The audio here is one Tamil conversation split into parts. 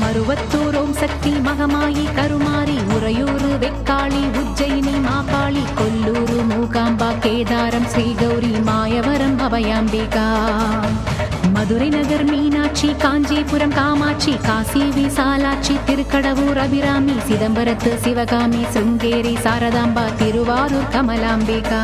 மருவத்தூர் ஓம் சக்தி மகமாயி கருமாரி உறையூர் வெக்காளி உஜ்ஜயினி மாகாளி கொல்லூர் மூகாம்பா கேதாரம் ஸ்ரீகௌரி மாயவரம் அபயாம்பிகா மதுரை நகர் மீனாட்சி காஞ்சிபுரம் காமாட்சி காசி விசாலாட்சி திருக்கடவூர் அபிராமி சிதம்பரத்து சிவகாமி சிருங்கேரி சாரதாம்பா திருவாரூர் கமலாம்பிகா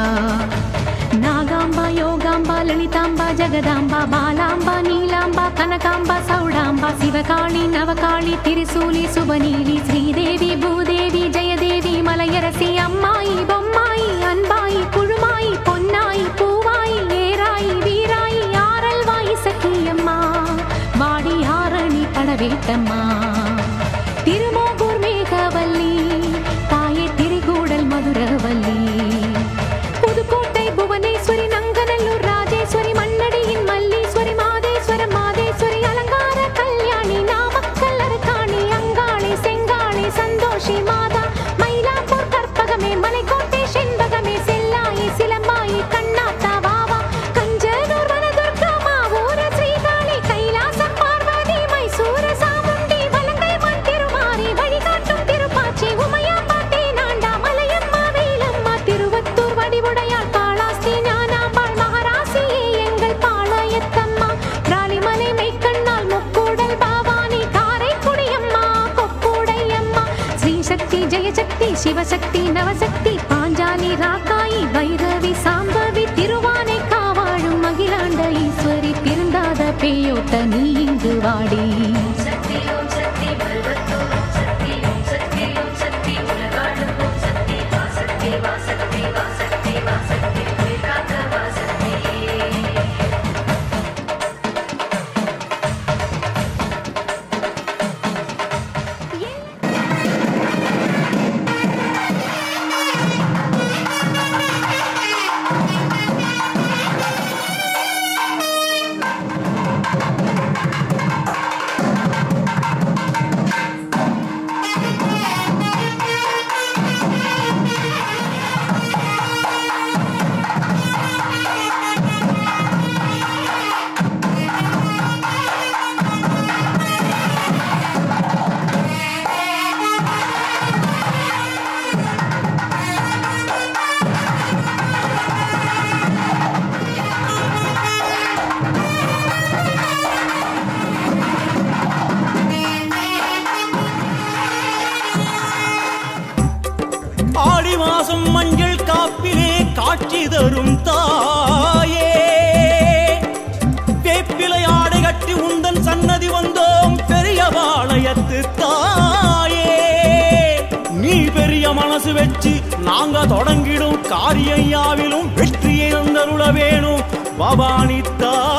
நாகாம்பா யோகாம்பா லலிதாம்பா ஜெகதாம்பா பாலாம்பா நீலாம்பா கனகாம்பா சௌடாம்பா சிவகாளி நவகாளி திரிசூலி சுபநீலி ஸ்ரீதேவி பூதேவி ஜெயதேவி மலையரசி அம்மாயி பொம்மாயி அன்பாயி குழுமாயி பொன்னாயி பூவாயி ஏராயி வீராயி ஆரல்வாயி சக்கியம்மா வாடி ஆரணி படவேட்டம்மா திருமோகூர் மேகவல்லி தாயே திரிகூடல் மதுரவல்லி புதுக்கோட்டை புவனேஸ்வரி நங்கநல்லூர் ராஜேஸ்வரி மண்ணடியின் மல்லீஸ்வரி மாதேஸ்வரம் மாதேஸ்வரி அலங்கார கல்யாணி நாமக்கல் அரக்காணி அங்காளி செங்காளி சந்தோஷி மாதா மயிலாப்பூர் கற்பகமே மலைக்கோட்டை செண்பகமே செல்லாயி சிலம்பாயி கண்ணாத்தா வாவா கஞ்சனூர் வனதுர்கா மாவூர ஸ்ரீகாளி கைலாசம் பார்வதி மைசூர சாமுண்டி வலங்கை மண் திருமாரி வழிகாட்டும் திருப்பாச்சி உமையாம்பா தேனாண்டா மலையம்மா வேலம்மா திருவத்தூர் வடிவுடையாள் காளாஸ்தி ஞானாம்பாள் மகராசியே எங்கள் பாளையத்தம்மா ராலிமலை மெய்க்கண்ணால் முக்கூடல் பாவானி காரைக்குடியம்மா கொக்கூடையம்மா ஸ்ரீசக்தி ஜெயசக்தி சிவசக்தி நவசக்தி பாஞ்சாலி ராக்காயி வைரவி சாம்பவி திருவானை காவாழும் அகிலாண்ட ஈஸ்வரி திருந்தாத பேயோட்ட நீ இங்கு வாடி ஆடி மாசம் மஞ்சள் காப்பிலே காட்சி தரும் தாயே வேப்பிலை ஆடை கட்டி உந்தன் சன்னதி வந்தோம் பெரிய பாளையத்து தாயே நீ பெரிய மனசு வச்சு நாங்க தொடங்கிடும் காரியம் யாவிலும் வெற்றியை தந்தருள வேணும் பவானி தாயே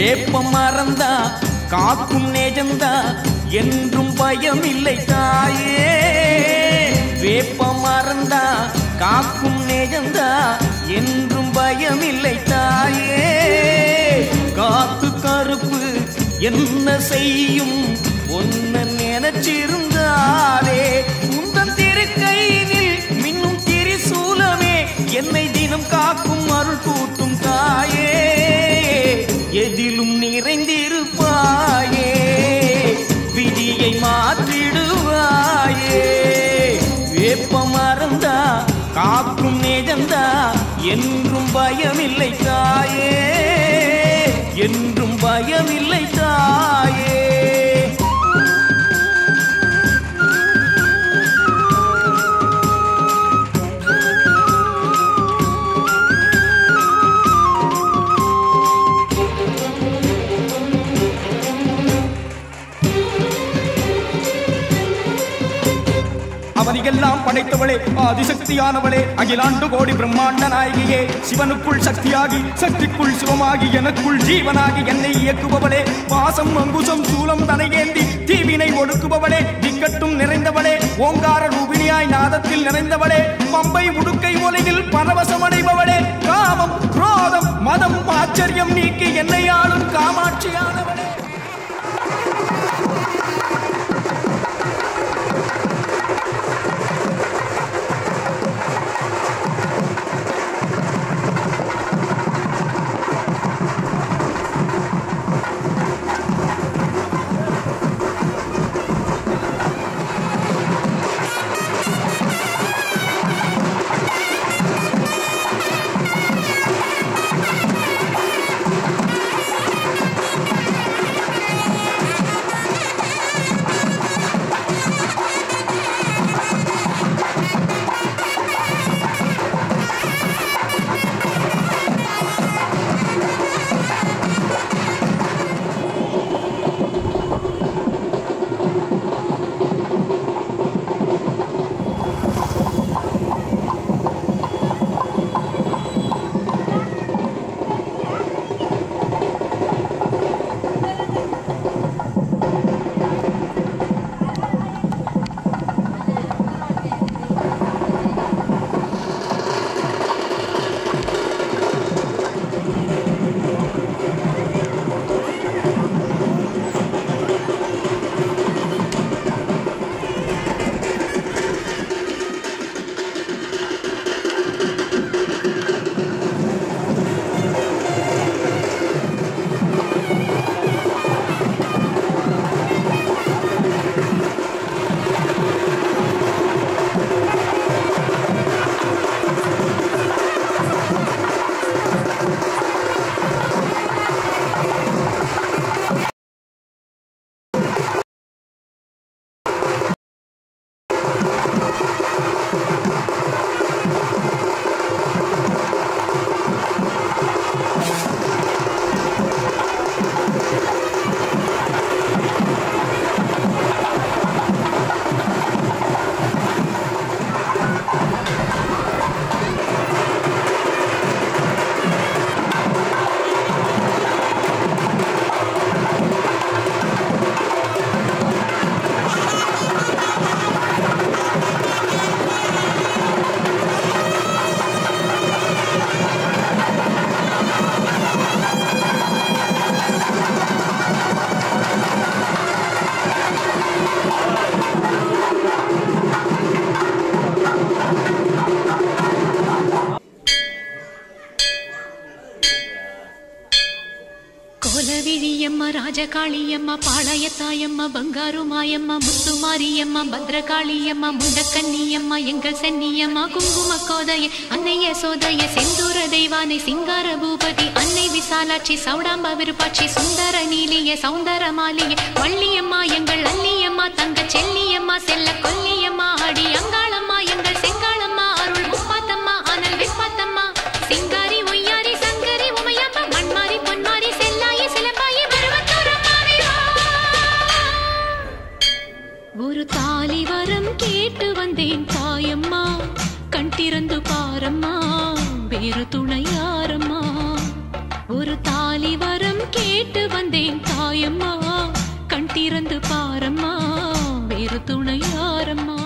வேப்ப மரந்தா காக்கும் நேஜந்தா என்றும் பயம் இல்லை தாயே. வேப்ப மரந்தா காக்கும் நேஜந்தா என்றும் பயம் இல்லை தாயே. காத்து கருப்பு என்ன செய்யும் ஒன்ன நினைச்சிருந்தாலே உந்தன் திருக்கையில் மின்னும் திரிசூலமே என்னை தினம் காக்கும் அருள் கூட்டும் தாயே. எதிலும் நிறைந்திருப்பாயே விதியை மாற்றிடுவாயே. வேப்ப மரந்தா காக்கும் நேஜந்தா என்றும் பயமில்லை தாயே, என்றும் பயமில்லை தாயே. அவனிகெல்லாம் படைத்தவளே, ஆதிசக்தியானவளே, அகிலாண்டு கோடி பிரம்மாண்ட நாயகியே, சிவனுக்குள் சக்தியாகி சக்திக்குள் சிவமாகி எனக்குள் ஜீவனாகி என்னை இயக்குபவளே, பாசம் அங்குசம் சூலம் தனையேந்தி தீவினை ஒடுக்குபவளே, திக்கட்டும் நிறைந்தவளே, ஓங்கார ரூபிணியாய் நாதத்தில் நிறைந்தவளே, பம்பை உடுக்கை ஒலியில் பரவசமடைபவளே, காமம் குரோதம் மதம் ஆச்சரியம் நீக்கி என்னை ஆளும் காமாட்சியானவளே. கோலவிழியம்மா ராஜகாளியம்மா பாளையத்தாயம்மா பங்காரு மாயம்மா முத்துமாரியம்மா பத்ரகாளியம்மா முண்டக்கன்னியம்மா எங்கள் சென்னியம்மா குங்கும கோதைய அன்னைய சோதைய செந்தூர தெய்வானை சிங்கார பூபதி அன்னை விசாலாட்சி சௌடாம்ப விருப்பாட்சி சுந்தர நீலிய சௌந்தர மாலிய வள்ளியம்மா எங்கள் அல்லியம்மா தங்க செல்லியம்மா செல்ல கொல்லியம்மா அடி அங்காளம்மா எங்கள் செங்காளம்மா அருள் முப்பாத்தம்மா அனல் விப்பாத்தம்மா சிங்காரி ஒய்யாரி சங்கரி உமையம்மா மண்மாரி பொன்மாரி செல்லாயி சிலம்பாயி பருவத்தூரம்மாவே ஒரு தாலி வரம் கேட்டு வந்தேன் தாயம்மா கண் திறந்து பாரம்மா வேறு துணையாரம்மா ஒரு தாலி வரம் கேட்டு திறந்து பாரம்மா வேறு துணை யாரம்மா.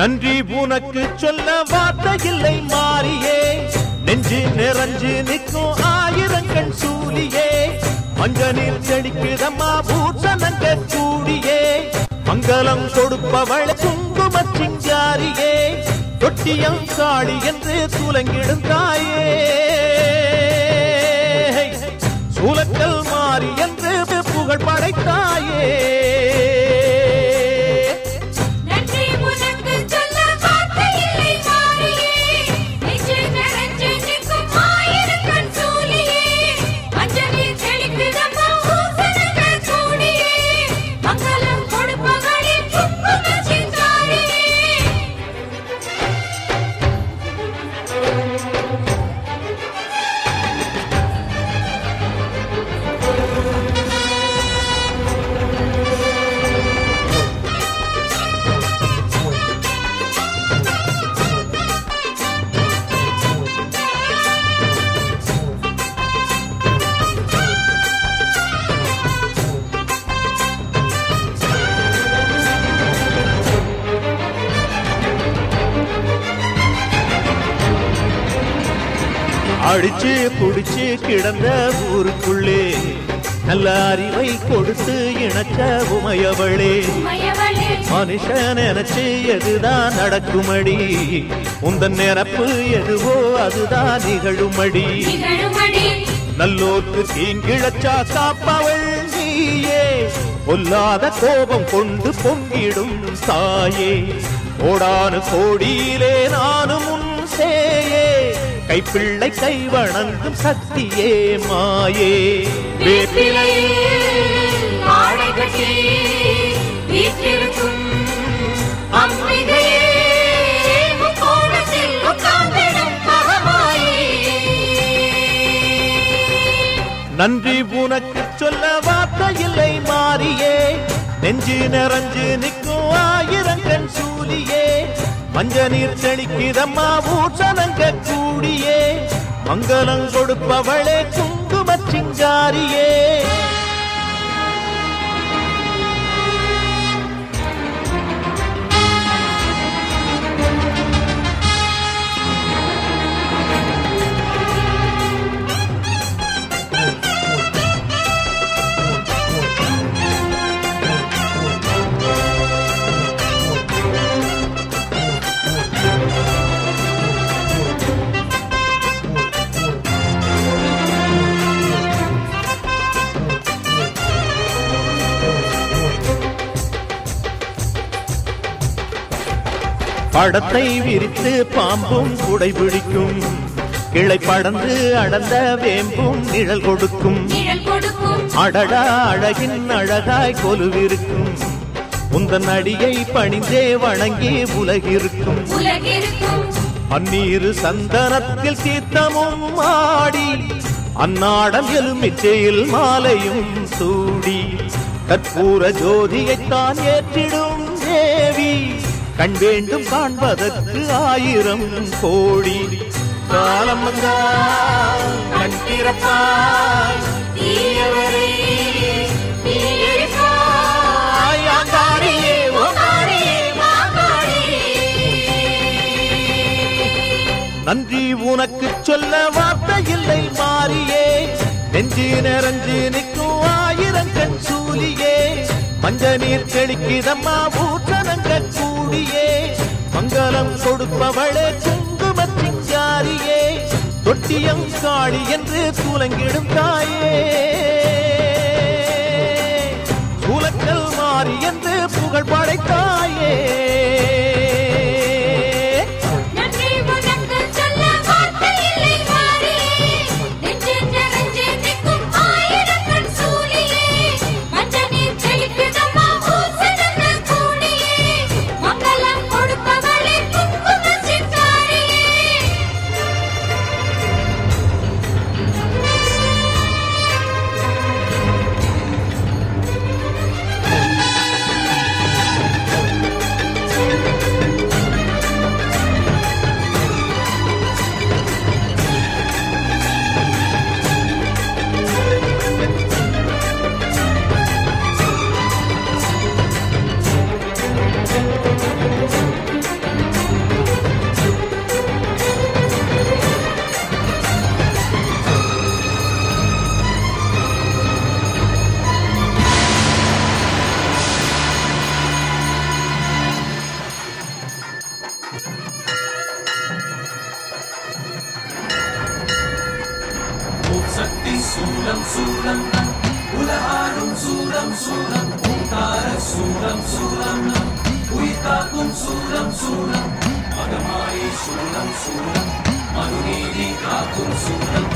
நன்றி உனக்கு சொல்ல வார்த்தை இல்லை மாறியே, நெஞ்சு நிறைஞ்சு நிற்கும் ஆயிரங்கள் சூலியே, மஞ்ச நீர் செடிக்குதம்மா பூசணங்க கூடியே, மங்களம் கொடுப்பவள் குங்கும சிங்காரியே, தொட்டியம் காளி என்று துலங்கிடும் தாயே, சூலக்கல் மாறி என்று புகழ் படைத்தாயே. அடிச்சு புடிச்சு கிடந்த ஊருக்குள்ளே நல்ல அறிவை கொடுத்து இணக்க உமையவளே, மனுஷன் நினைச்சு எதுதான் நடக்குமடி, உந்தன் நிரப்பு எதுவோ அதுதான் நிகழுமடி, நல்லோர்க்கு தீங்கிழச்சா காப்பவள் நீயே, பொல்லாத கோபம் கொண்டு பொங்கிடும் தாயே, கோடானு கோடியிலே நானும் உன் சேயே, கைப்பிள்ளை கை வணங்கும் சக்தியே மாயே, நன்றி உனக்கு சொல்ல வார்த்தை இல்லை மாறியே, நெஞ்சு நிறைஞ்சு நிற்கும் ஆயிரங்கண் சூலியே, மஞ்ச நீர் செழிக்குதம்மா பூசணங்க கூடியே, மங்களம் கொடுப்பவளே குங்கும சிங்காரியே. படத்தை விரித்து பாம்பும் குடை பிடிக்கும், கிளை படந்து அடர்ந்த வேம்பும் நிழல் கொடுக்கும், அடடா அழகின் அழகாய் கொலுவிருக்கும், உந்தன் அடியை பணிந்தே வணங்கி உலகிருக்கும், பன்னீரு சந்தனத்தில் தீர்த்தமும் ஆடி, அந்நாடம் எலுமிச்சையில் மாலையும் சூடி, கற்பூர ஜோதியைத்தான் ஏற்றிடும் தேவி, கண் வேண்டும் காண்பதற்கு ஆயிரம் கோடி, காலம் வந்தால் கண் திறப்பாய் தீயவரே தீயரிப்பாய், ஆங்காரியே ஓங்காரியே மாங்காரியே. நன்றி உனக்கு சொல்ல வார்த்தை இல்லை மாறியே, நெஞ்சு நிறைஞ்சு நிற்கும் ஆயிரங்கண் சூலியே, மஞ்ச நீர் செழிக்குதம்மா பூசணங்க கூடியே, மங்களம் கொடுப்பவளே குங்கும சிங்காரியே, தொட்டியம் காளி என்று துலங்கிடும் தாயே, சூலக்கல் மாறி என்று புகழ் படைத்தாயே. சூலம் சூலம் உலகாடும் சூலம் சூலம் ஓங்கார சூலம் சூலம் உயிர் காக்கும் சூலம் சூலம் மகமாயி சூலம் சூலம் மனுநீதி காக்கும் சூலம்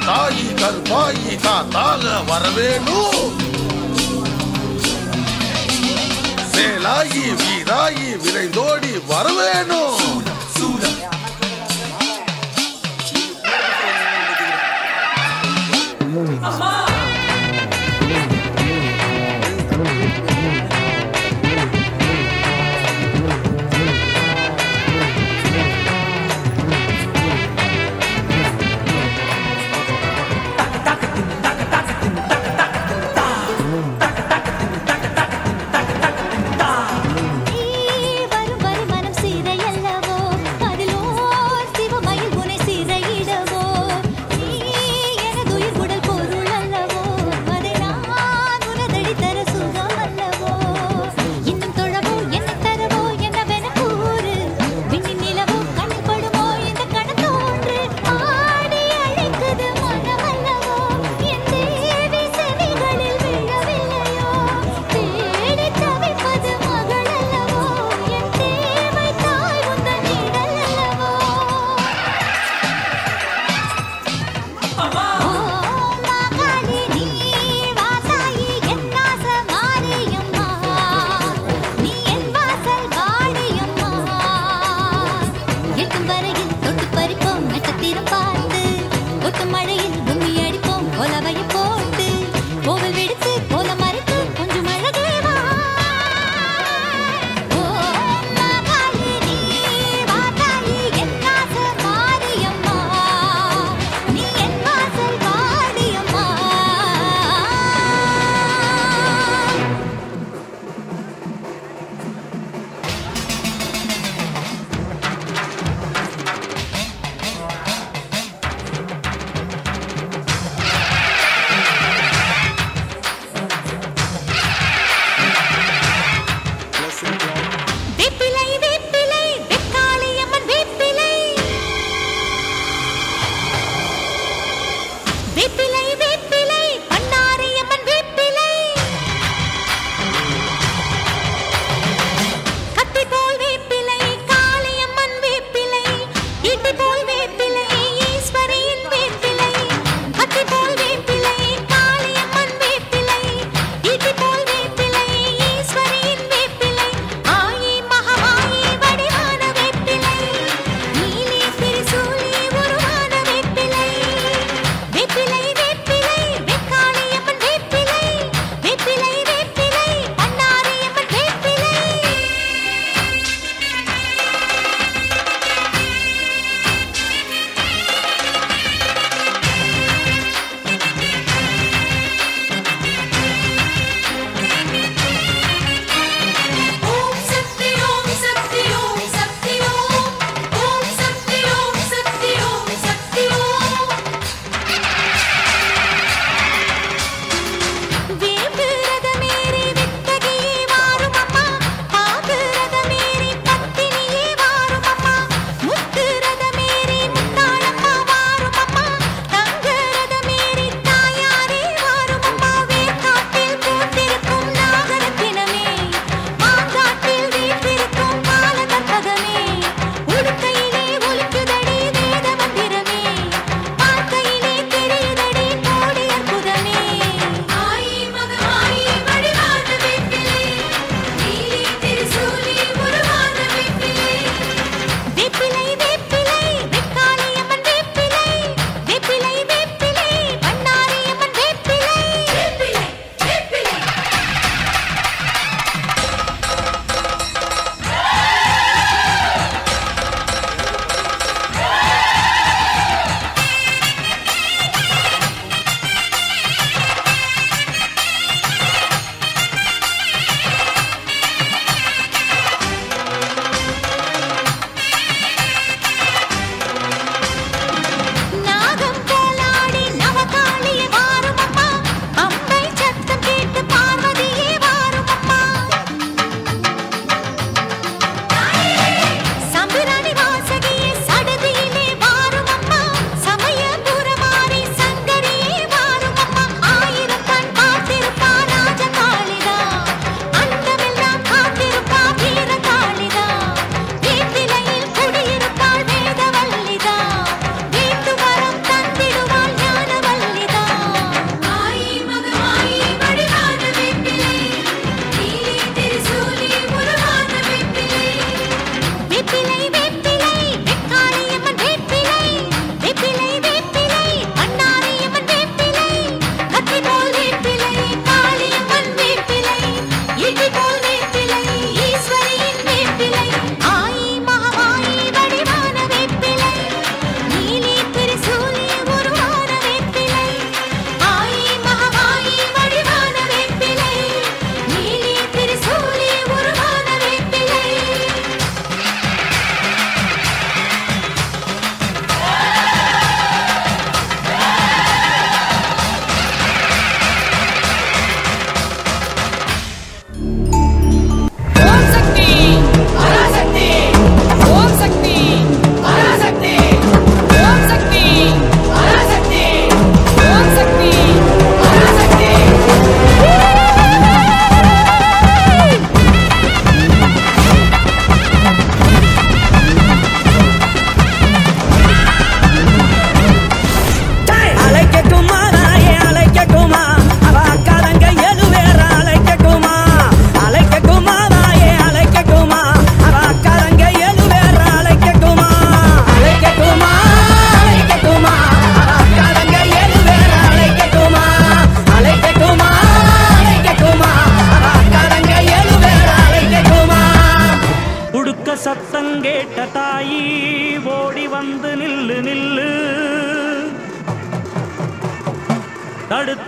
தாயி கருப்பாயி காத்தாக வரவேணும் சேலாயி வீராயி விரைந்தோடி வரவேணும் சிவமயில் உனை சிறையிடவோ நீ எனதுயிர் உடல் பொருள் அல்லவோ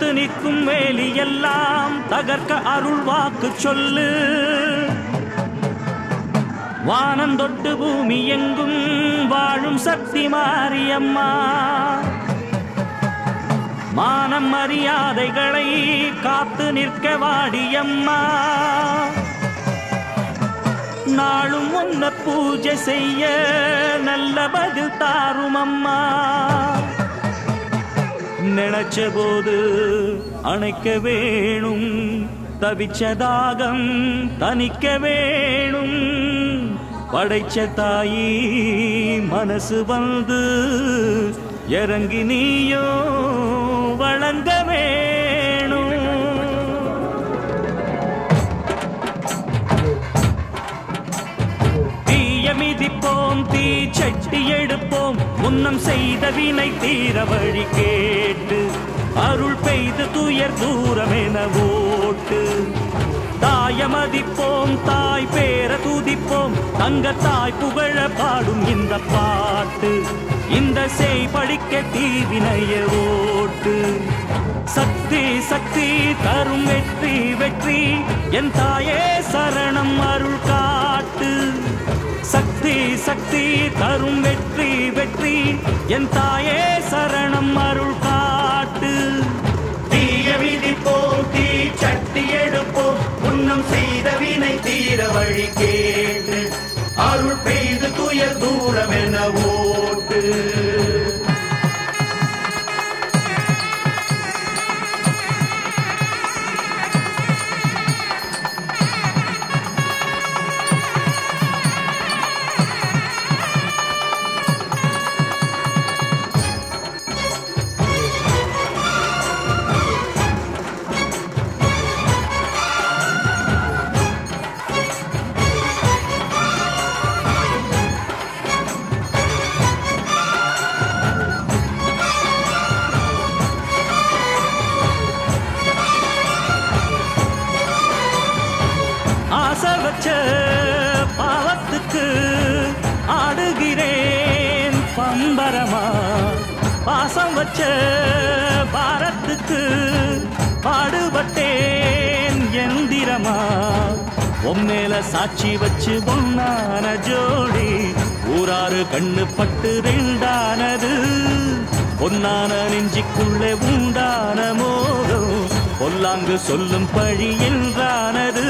தடுத்து நிற்கும் வேலி எல்லாம் தகர்க்க அருள் வாக்கு சொல்லு. வானந்தொட்டு பூமி எங்கும் வாழும் சக்தி மாரியம்மா. மானம் மரியாதைகளை காத்து நிற்க வாடியம்மா. நாளும் உன்ன பூஜை செய்ய நல்ல பதில் தாரும் அம்மா. நினைச்ச போது அணைக்க வேணும், தவிச்ச தாகம் தணிக்க வேணும். படைச்ச தாயி மனசு வந்து இறங்கி நீயோ வழங்க வேணும். தீய மிதிப்போம், தீ சட்டி எடுப்போம், முன்னம் செய்த வினை தீர வழி கேட்டு அருள் பெய்து துயர் தூரமென ஓட்டு. தாய மதிப்போம், தாய் பேர துதிப்போம், தங்க தாய் புகழ பாடும் இந்த பாட்டு. இந்த செய் படிக்க தீவினைய ஓட்டு. சக்தி சக்தி தரும் வெற்றி வெற்றி, என் தாயே சரணம் அருள் காட்டு. சக்தி சக்தி தரும் வெற்றி வெற்றி, என் தாயே சரணம் அருள் காட்டு. தீய விதிப்போம், தீ சட்டி எடுப்போம், முன்னம் செய்த வினை தீர வழி கேட்டு அருள் பெய்து துயர் தூரம் என ஓட்டு. பாவத்துக்கு ஆடுகிறேன் பம்பரமா. பாசம் வச்ச பாரத்துக்கு பாடுபட்டேன் எந்திரமா. உம்மேல சாட்சி வச்சு பொன்னான ஜோடி ஊராறு கண்ணு பட்டு ரெண்டானது. பொன்னான நெஞ்சிக்குள்ளே உண்டான மோகம் பொல்லாங்கு சொல்லும் பழி என்றானது.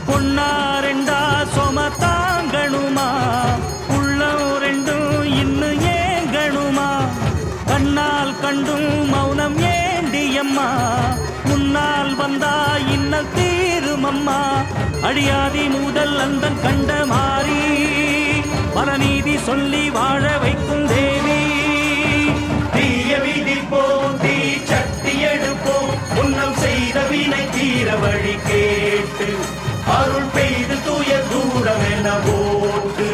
பொன்னா ரெண்டா சொம தாங்கணுமா, உள்ளம் ரெண்டும் இன்னும் ஏங்கணுமா. கண்ணால் கண்டும் மௌனம் ஏண்டியம்மா, முன்னால் வந்தா இன்னல் தீருமம்மா. அடியாதி முதல் அந்தன் கண்ட மாறி பரநீதி சொல்லி வாழ வைக்கும் தேவி. தீய விதிப்போம், தீ சட்டி எடுப்போம், முன்னம் செய்த வினை தீர வழி கேட்டு அருள் பெய்து துயர் தூரம் என ஓட்டு.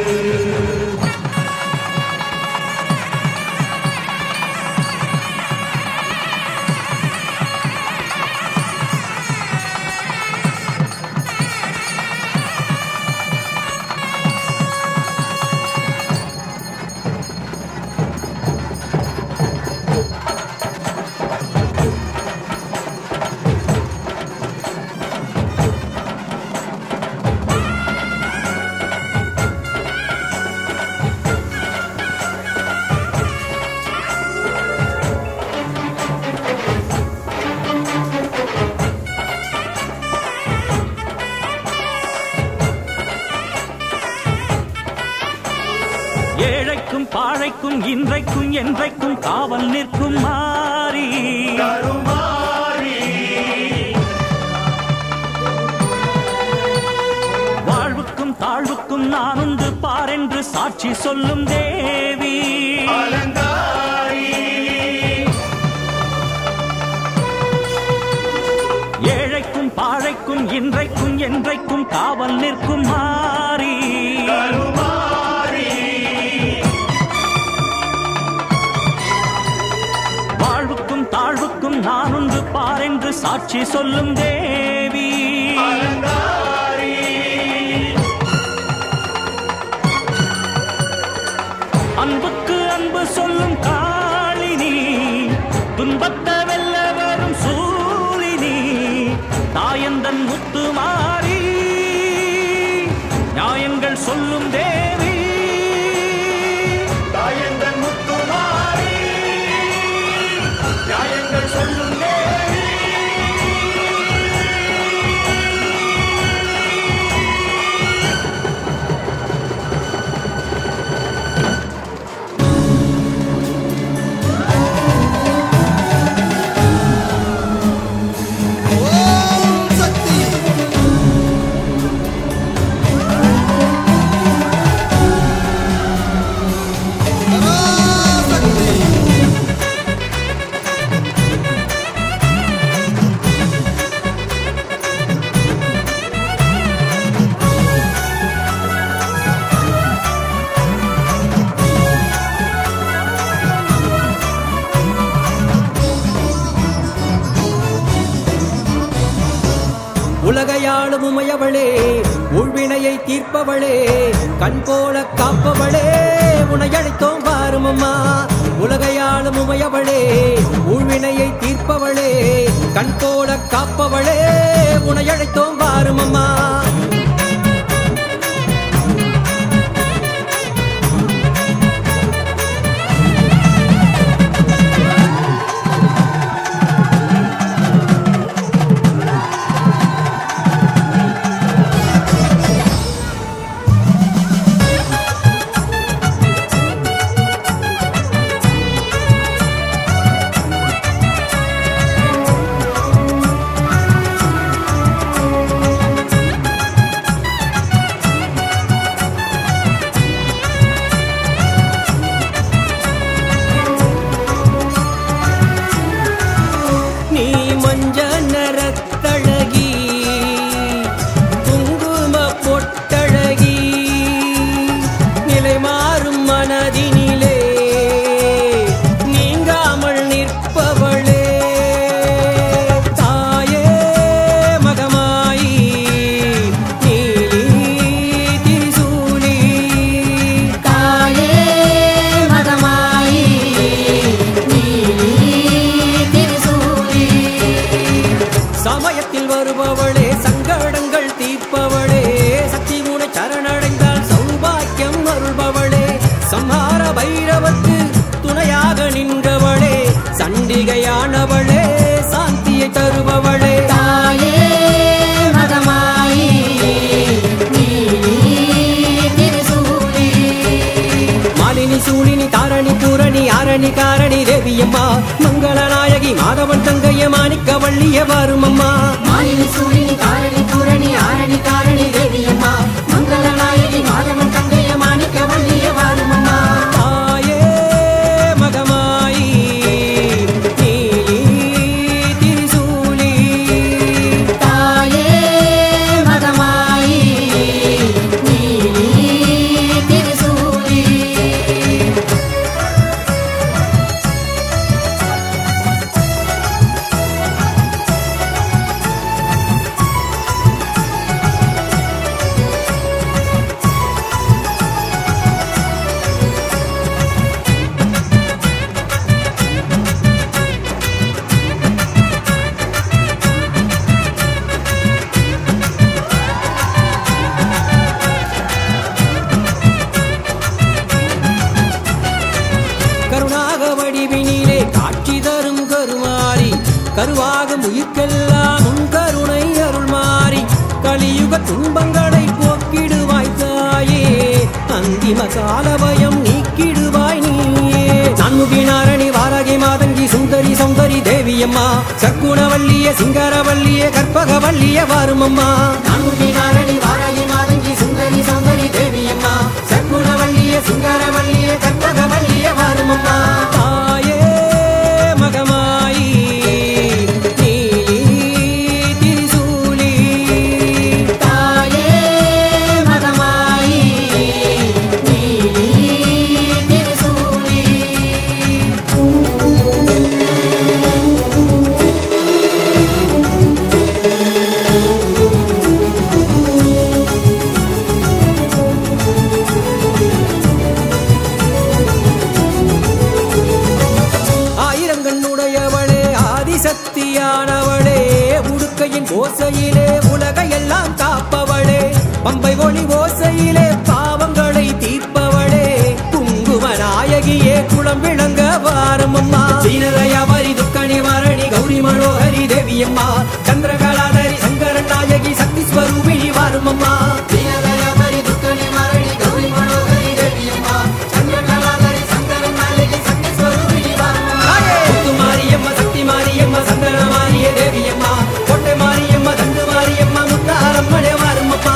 ஏழைக்கும் பாழைக்கும் இன்றைக்கும் என்றைக்கும் காவல் நிற்கும் மாறி. வாழ்வுக்கும் தாழ்வுக்கும் நான் உண்டு பாரென்று சாட்சி சொல்லும் தேவி. ஏழைக்கும் பாழைக்கும் இன்றைக்கும் என்றைக்கும் காவல் நிற்கும் மாறி. தாழ்வுக்கும் நான் ஒன்று பாரென்று சாட்சி சொல்லும் தேவி. அன்புக்கு அன்பு சொல்லும் காளினி, துன்பத்தை வெல்ல வரும் தாயந்தன் முத்துமாரி நியாயங்கள் சொல்லும் தேவி தாயந்தன் முத்துமாரி நியாயங்கள் சொல்லும் தேவி உலகையாளும் உமையவளே உள்வினையை தீர்ப்பவளே கண் போல காப்பவளே உன்னை அழைத்தோம் வாரும் அம்மா உலகையாளும் உமையவளே உள்வினையை தீர்ப்பவளே கண் போல காப்பவளே உன்னை அழைத்தோம் வாரும் அம்மா சண்டிகையானவளே சாந்தியை தருபவளே தாயே மகமாயி திருசூலி மாலினி சூலினி தாரணி பூரணி ஆரணி காரணி தேவியம்மா மங்களநாயகி மாதவன் தங்கைய மாணிக்க வள்ளிய வாரும் அம்மா மாலினி சூலினி தாரணி பூரணி ஆரணி காரணி தேவியம்மா மங்களநாயகி மாதவன் தங்கைய மாணிக்க வள்ளிய வாரும் அம்மா தாயே மகமாயி கருவாகும் உயிர்க்கெல்லாம் உன் கருணை அருள் மாறி கலியுக துன்பங்களை போக்கிடுவாய் தாயே அந்திம கால பயம் நீக்கிடுவாய் நீயே நான்முகி நாரணி வாராகி மாதங்கி சுந்தரி சௌந்தரி தேவியம்மா சக்குணவல்லிய சிங்கரவல்லிய கற்பகவல்லிய வாரும் அம்மா நான்முகி நாரணி வாராகி மாதங்கி சுந்தரி சௌந்தரி தேவியம்மா சக்குணவல்லிய சிங்கரவல்லிய கற்பகவல்லிய வாரும் அம்மா தாயே மகமாயி ஓசையிலே உலகையெல்லாம் காப்பவளே பம்பை ஒளி ஓசையிலே பாவங்களை தீர்ப்பவளே குங்கும நாயகியே குளம் விளங்க வாரமம்மா சீனதயாவரி துக்க நிவாரணி கௌரி மனோஹரி தேவியம்மா சந்திரகலாதரி சங்கர நாயகி சக்தி ஸ்வரூபிணி வாரமம்மா சீனதயாவரி துக்க நிவாரணி கௌரி மனோஹரி தேவியம்மா சந்திரகலாதரி சங்கர நாயகி சக்தி ஸ்வரூபிணி வாரமம்மா மாரியம்மா சக்தி மாரியம்மா சங்கர மாரிய தேவியம்மா கோட்டை மாரியம்மா தண்டு மாரியம்மா முத்தாரம்மனே வாரமம்மா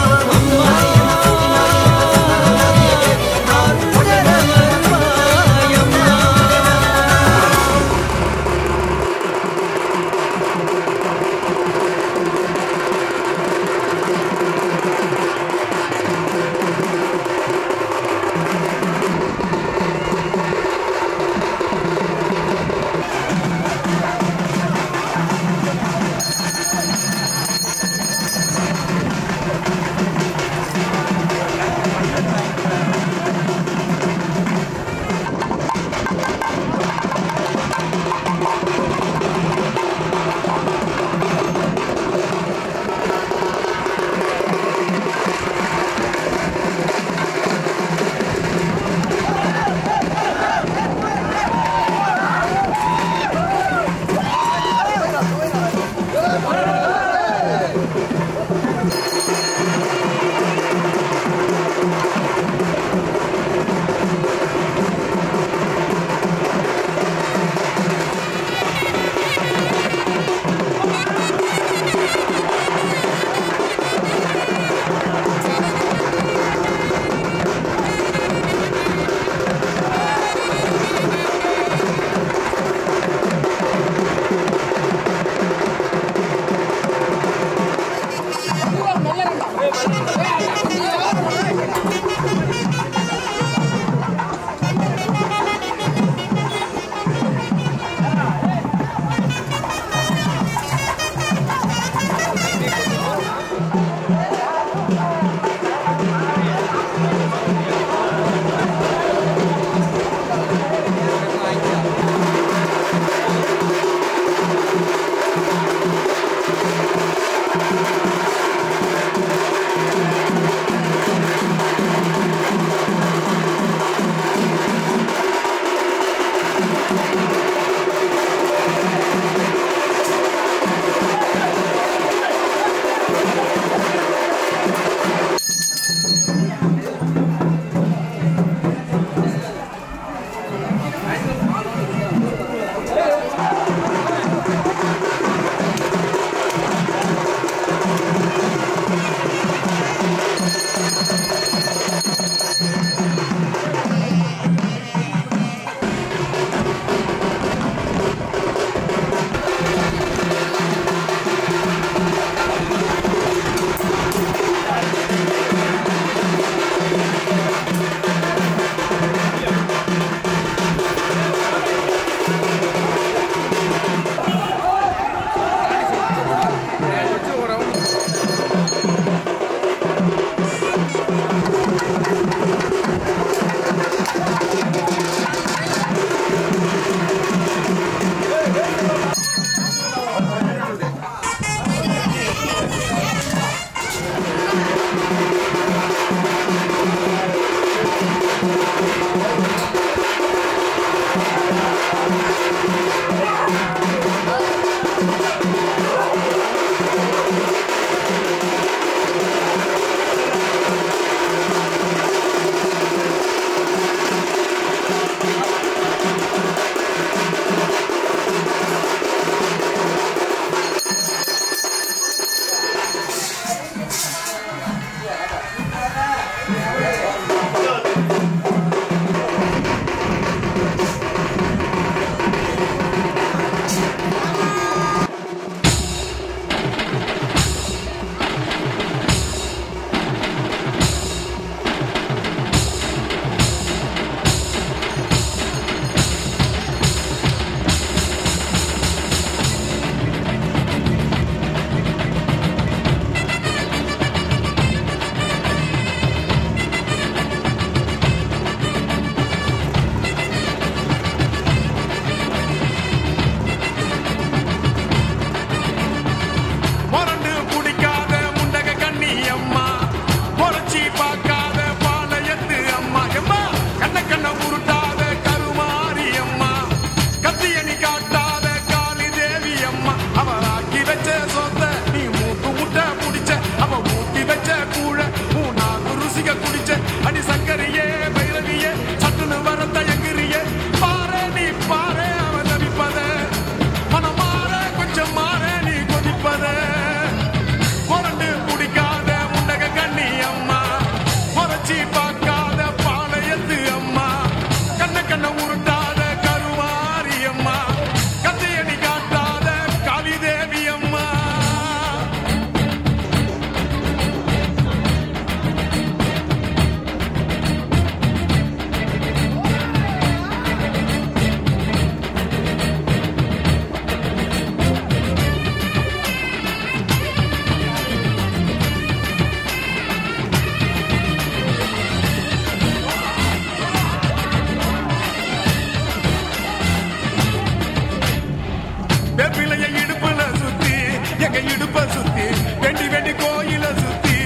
சுத்தி வெண்டி வெண்டி கோயில சுத்தி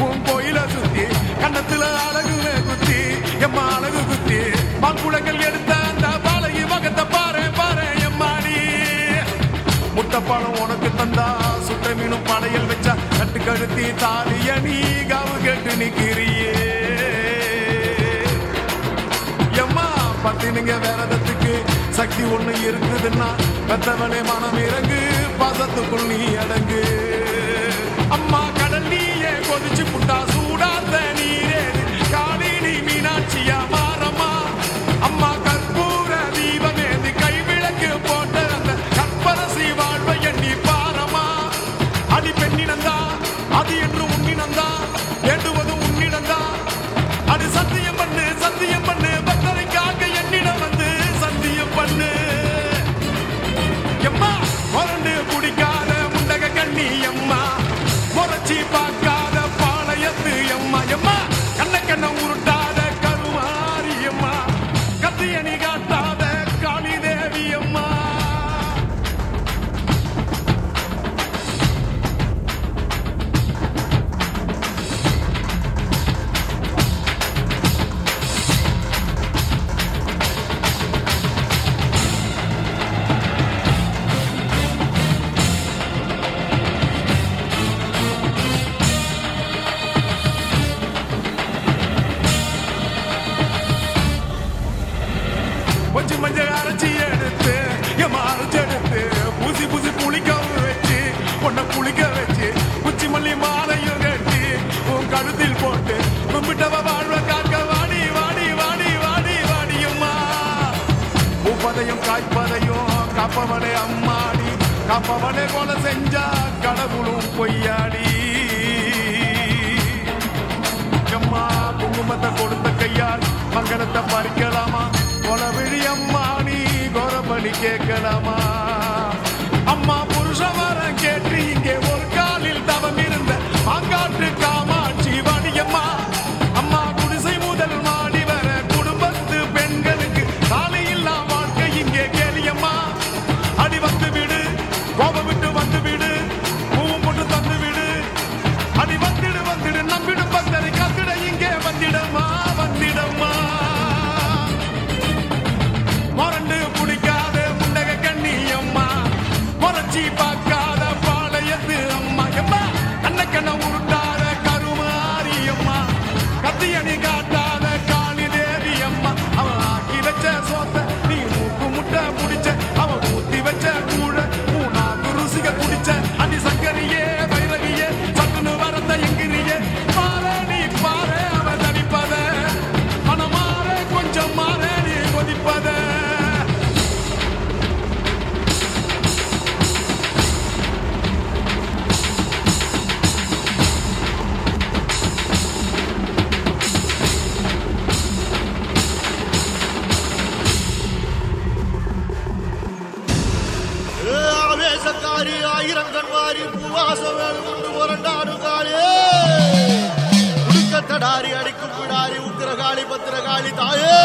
உன் கோயில சுத்தி கண்ணத்துல அழகு குத்தி எம்மா அழகு குத்தி மாங்குளங்கள் எடுத்த அந்த பாலகி மகத்தை பாரு பாரு எம்மாடி முட்டைப்பாலம் உனக்கு தந்தா சுட்ட மீனும் படையல் வச்சா கட்டு கழுத்தி தாலிய நீ காவு கேட்டு நிக்கிறியே எம்மா பத்தினிங்க வேறதத்துக்கு சக்தி ஒண்ணு இருக்குதுன்னா பெத்தவனே மனம் இறங்கு பாசத்துக்குள் நீ அடங்கு அம்மா கடல் நீயே கொதிச்சு புட்டா சூடாத்த நீரே காலினி மீனாட்சியா மாறம்மா அம்மா கற்பூர தீபமேந்து கை விளக்கு போட்ட அந்த கற்பரசி வாழ்வை எண்ணி பாரம்மா அடி பெண்ணினந்தா அது என்று உன்னினந்தா வேண்டுவதும் உன்னிடந்தா அது சத்தியம் பண்ணு பக்தரைக்காக என்னிடம் வந்து சத்தியம் பண்ணு எம்மா முரண்டு குடிக்காத முண்டக கண்ணி எம்மா முறைச்சி பார்க்காத பாளையத்து எம்மா எம்மா கண்ண உருட்டாத கருமாரி எம்மா கத்தியணி காட்டாத காளி தேவி அம்மா கொஞ்சம் மஞ்சள் அரைச்சி எடுத்து எம்மா அரைச்சி எடுத்து பூசி பூசி புளிக்க வச்சு பொண்ணை புளிக்க வச்சு குச்சி மல்லி மாலையும் கட்டி உன் கழுத்தில் போட்டு கும்பிட்டவ வாழ்வ காக்க வாடி வாடி வாடி வாடி வாடியம்மா பூப்பதையும் காய்ப்பதையும் காப்பவனே அம்மாடி காப்பவனே கொலை செஞ்சா கடவுளும் பொய்யாடி அம்மா குங்குமத்தை கொடுத்த கையால் மங்களத்தை பறிக்கலாமா கொலவிழி அம்மா நீ கோரபலி கேட்கலாமா அம்மா புருஷ வரம் கேட்டு இங்கே ஒரு காலில் தவம் இருந்த மாங்காட்டு காமாட்சி வாடியம்மா அம்மா குடிசை முதல் மாடி வர குடும்பத்து பெண்களுக்கு தாலியில்லா வாழ்க்கை இங்கே கேளியம்மா அடி வந்து விடு கோபம் விட்டு வந்து விடு பூவும் போட்டு தந்து விடு அடி வந்துடு நம்பிடு பக்தரை கத்திட இங்கே வந்திடம்மா மொரண்டு குடிக்காத முண்டக கண்ணி அம்மா முறைச்சி பார்க்காத பாளையத்து அம்மா எம்மா கண்ண உருட்டாத கருமாரி அம்மா கத்தியணி காட்டாத காளி தேவி அம்மா அவன் ஆக்கி வச்ச சோத்த நீ மூக்கு முட்டை புடிச்ச அவன் ஊத்தி வச்ச கூழ மூணாக்கு ருசிக குடிச்ச அடி சங்கரியே வைரவியே சட்டுன்னு வரந்த எங்கிரியே பாரு நீ பாரு அவன் தடிப்பத மனம் மாற கொஞ்சம் மாற நீ கொதிப்பத ஆவேசக்காரி ஆயிரம் கண்வாரி பூவாச வேணும் கொண்டு புரண்டாடு காளி உடுக்கத்தடாரி அடிக்கும் பிடாரி உத்திரகாளி பத்திரகாளி தாயே